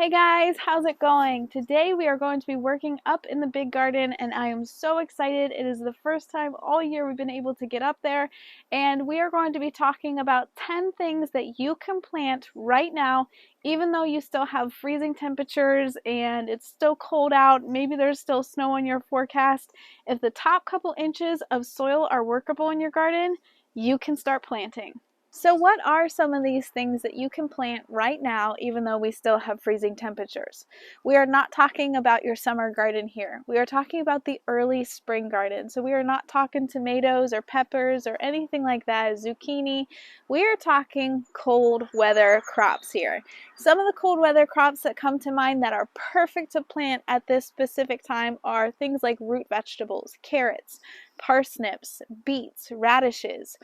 Hey guys, how's it going? Today we are going to be working up in the big garden and I am so excited. It is the first time all year we've been able to get up there, and we are going to be talking about 10 things that you can plant right now even though you still have freezing temperatures and it's still cold out. Maybe there's still snow on your forecast. If the top couple inches of soil are workable in your garden, you can start planting. So what are some of these things that you can plant right now even though we still have freezing temperatures? We are not talking about your summer garden here. We are talking about the early spring garden. So we are not talking tomatoes or peppers or anything like that, zucchini. We are talking cold weather crops here. Some of the cold weather crops that come to mind that are perfect to plant at this specific time are things like root vegetables, carrots, parsnips, beets, radishes,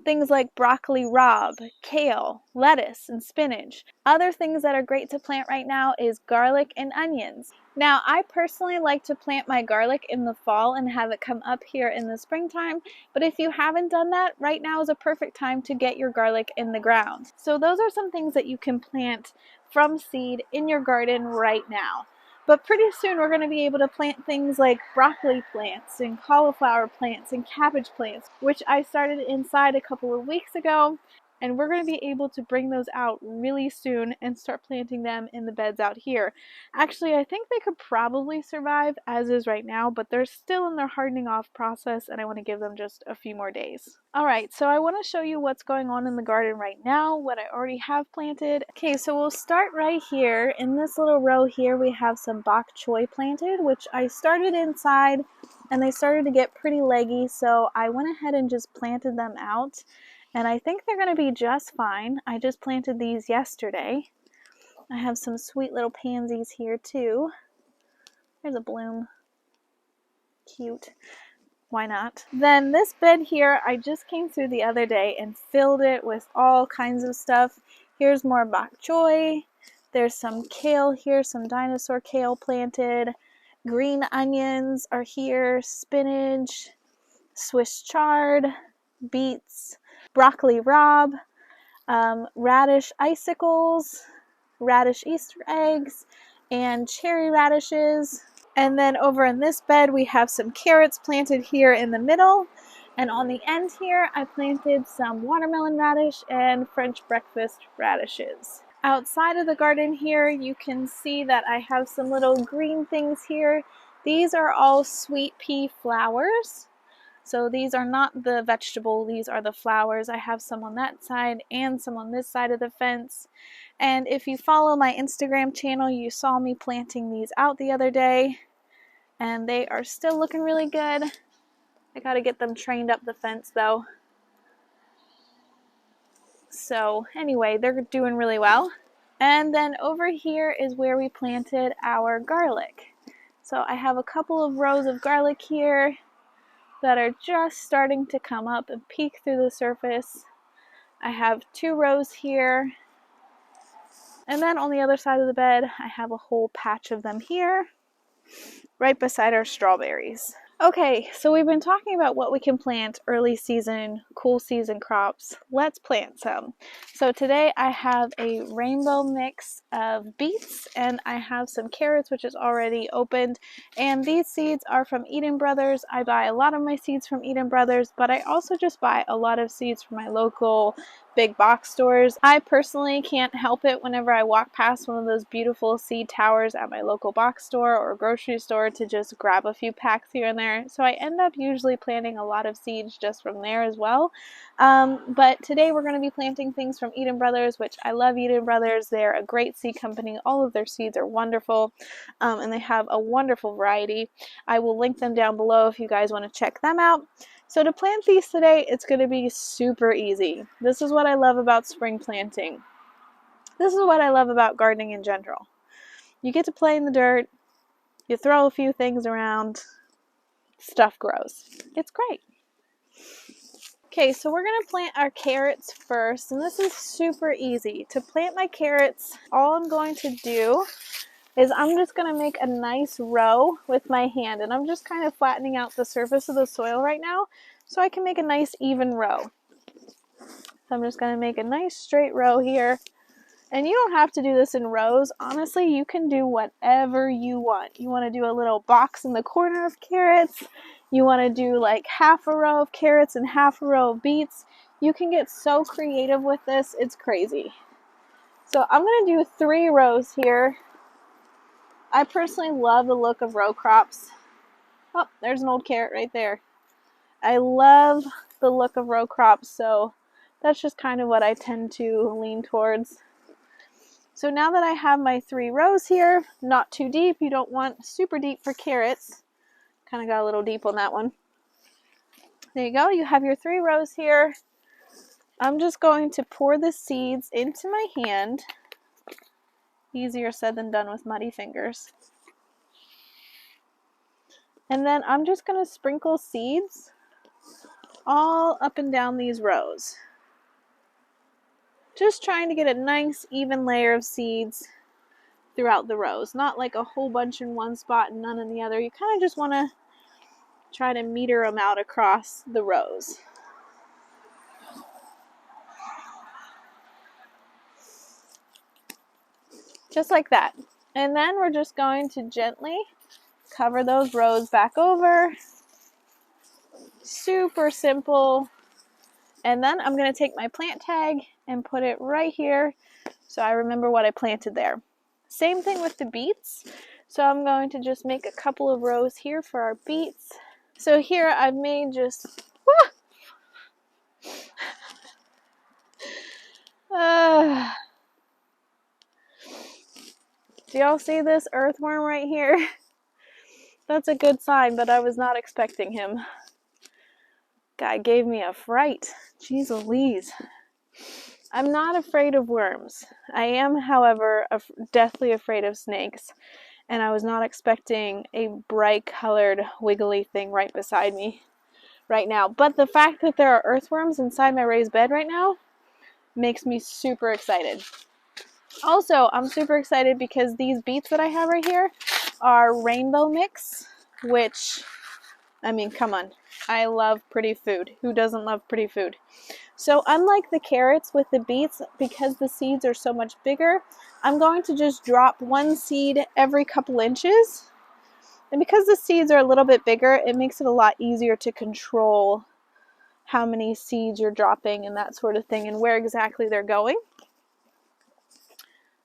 things like broccoli rabe, kale, lettuce, and spinach. Other things that are great to plant right now is garlic and onions. Now, I personally like to plant my garlic in the fall and have it come up here in the springtime, but if you haven't done that, right now is a perfect time to get your garlic in the ground. So those are some things that you can plant from seed in your garden right now. But pretty soon we're going to be able to plant things like broccoli plants and cauliflower plants and cabbage plants, which I started inside a couple of weeks ago. And we're going to be able to bring those out really soon and start planting them in the beds out here. Actually, I think they could probably survive as is right now, but they're still in their hardening off process and I want to give them just a few more days. Alright, so I want to show you what's going on in the garden right now, what I already have planted. Okay, so we'll start right here. In this little row here, we have some bok choy planted, which I started inside and they started to get pretty leggy, so I went ahead and just planted them out. And I think they're going to be just fine. I just planted these yesterday. I have some sweet little pansies here too. There's a bloom. Cute. Why not? Then this bed here, I just came through the other day and filled it with all kinds of stuff. Here's more bok choy. There's some kale here, some dinosaur kale planted. Green onions are here, spinach, Swiss chard, beets, broccoli rabe, radish icicles, radish Easter eggs, and cherry radishes. And then over in this bed we have some carrots planted here in the middle, and on the end here I planted some watermelon radish and French breakfast radishes. Outside of the garden here you can see that I have some little green things here. These are all sweet pea flowers. So these are not the vegetable, these are the flowers. I have some on that side and some on this side of the fence. And if you follow my Instagram channel, you saw me planting these out the other day. And they are still looking really good. I gotta get them trained up the fence though. So anyway, they're doing really well. And then over here is where we planted our garlic. So I have a couple of rows of garlic here that are just starting to come up and peek through the surface. I have 2 rows here. And then on the other side of the bed, I have a whole patch of them here, right beside our strawberries. Okay, so we've been talking about what we can plant early season, cool season crops. Let's plant some. So today I have a rainbow mix of beets and I have some carrots which is already opened, and these seeds are from Eden Brothers. I buy a lot of my seeds from Eden Brothers, but I also just buy a lot of seeds from my local big box stores. I personally can't help it whenever I walk past one of those beautiful seed towers at my local box store or grocery store to just grab a few packs here and there. So I end up usually planting a lot of seeds just from there as well. But today we're going to be planting things from Eden Brothers, which I love Eden Brothers. They're a great seed company. All of their seeds are wonderful, and they have a wonderful variety. I will link them down below if you guys want to check them out. So to plant these today, it's going to be super easy. This is what I love about spring planting. This is what I love about gardening in general. You get to play in the dirt, you throw a few things around, stuff grows. It's great. Okay, so we're going to plant our carrots first, and this is super easy. To plant my carrots, all I'm going to do is I'm just going to make a nice row with my hand, and I'm just kind of flattening out the surface of the soil right now so I can make a nice even row. So I'm just going to make a nice straight row here And you don't have to do this in rows. Honestly, you can do whatever you want. You want to do a little box in the corner of carrots. You want to do like half a row of carrots and half a row of beets. You can get so creative with this. It's crazy. So I'm going to do 3 rows here. I personally love the look of row crops. Oh, there's an old carrot right there. I love the look of row crops, so that's just kind of what I tend to lean towards. So now that I have my 3 rows here, not too deep, you don't want super deep for carrots. Kind of got a little deep on that one. There you go, you have your 3 rows here. I'm just going to pour the seeds into my hand. Easier said than done with muddy fingers. And then I'm just going to sprinkle seeds all up and down these rows. Just trying to get a nice even layer of seeds throughout the rows. Not like a whole bunch in one spot and none in the other. You kind of just want to try to meter them out across the rows. Just like that. And then we're just going to gently cover those rows back over. Super simple. And then I'm going to take my plant tag and put it right here so I remember what I planted there. Same thing with the beets. So I'm going to just make a couple of rows here for our beets. So here I've made just... Do y'all see this earthworm right here? That's a good sign, but I was not expecting him. Guy gave me a fright. Jeez Louise. I'm not afraid of worms. I am, however, deathly afraid of snakes. And I was not expecting a bright colored wiggly thing right beside me right now. But the fact that there are earthworms inside my raised bed right now makes me super excited. Also, I'm super excited because these beets that I have right here are rainbow mix, which, I mean, come on. I love pretty food. Who doesn't love pretty food? So unlike the carrots with the beets, because the seeds are so much bigger, I'm going to just drop 1 seed every couple inches. And because the seeds are a little bit bigger, it makes it a lot easier to control how many seeds you're dropping and that sort of thing and where exactly they're going.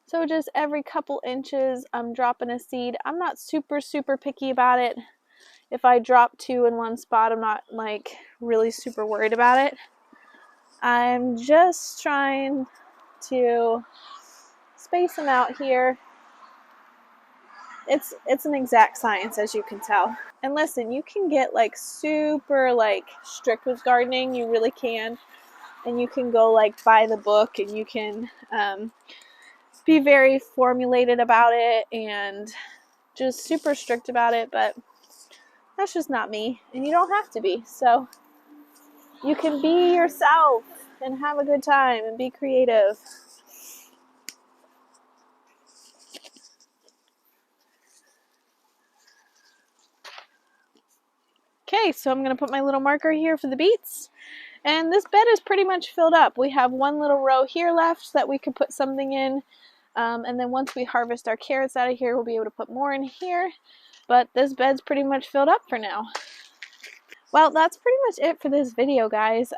So just every couple inches, I'm dropping a seed. I'm not super picky about it. If I drop 2 in one spot, I'm not like really super worried about it. I'm just trying to space them out here. It's an exact science, as you can tell. And listen, you can get like super like strict with gardening. You really can. And you can go like by the book, and you can be very formulated about it and just super strict about it, but that's just not me, and you don't have to be. So you can be yourself and have a good time and be creative. Okay, so I'm going to put my little marker here for the beets. And this bed is pretty much filled up. We have 1 little row here left that we could put something in. And then once we harvest our carrots out of here, we'll be able to put more in here. But this bed's pretty much filled up for now. Well, that's pretty much it for this video, guys.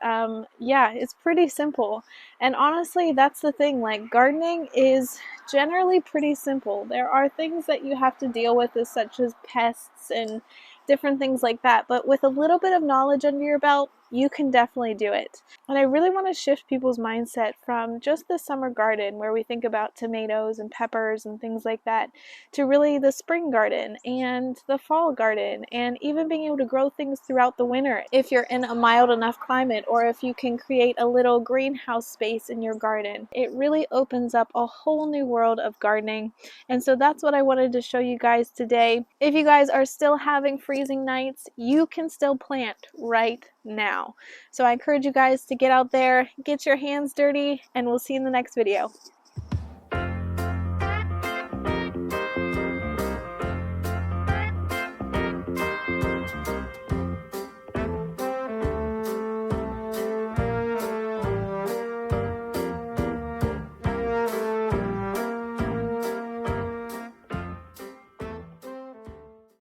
Yeah, it's pretty simple. And honestly, that's the thing. Like, gardening is generally pretty simple. There are things that you have to deal with, such as pests and different things like that. But with a little bit of knowledge under your belt, you can definitely do it. And I really want to shift people's mindset from just the summer garden where we think about tomatoes and peppers and things like that to really the spring garden and the fall garden, and even being able to grow things throughout the winter if you're in a mild enough climate, or if you can create a little greenhouse space in your garden. It really opens up a whole new world of gardening. And so that's what I wanted to show you guys today. If you guys are still having freezing nights, you can still plant right now. So I encourage you guys to get out there, get your hands dirty, and we'll see you in the next video.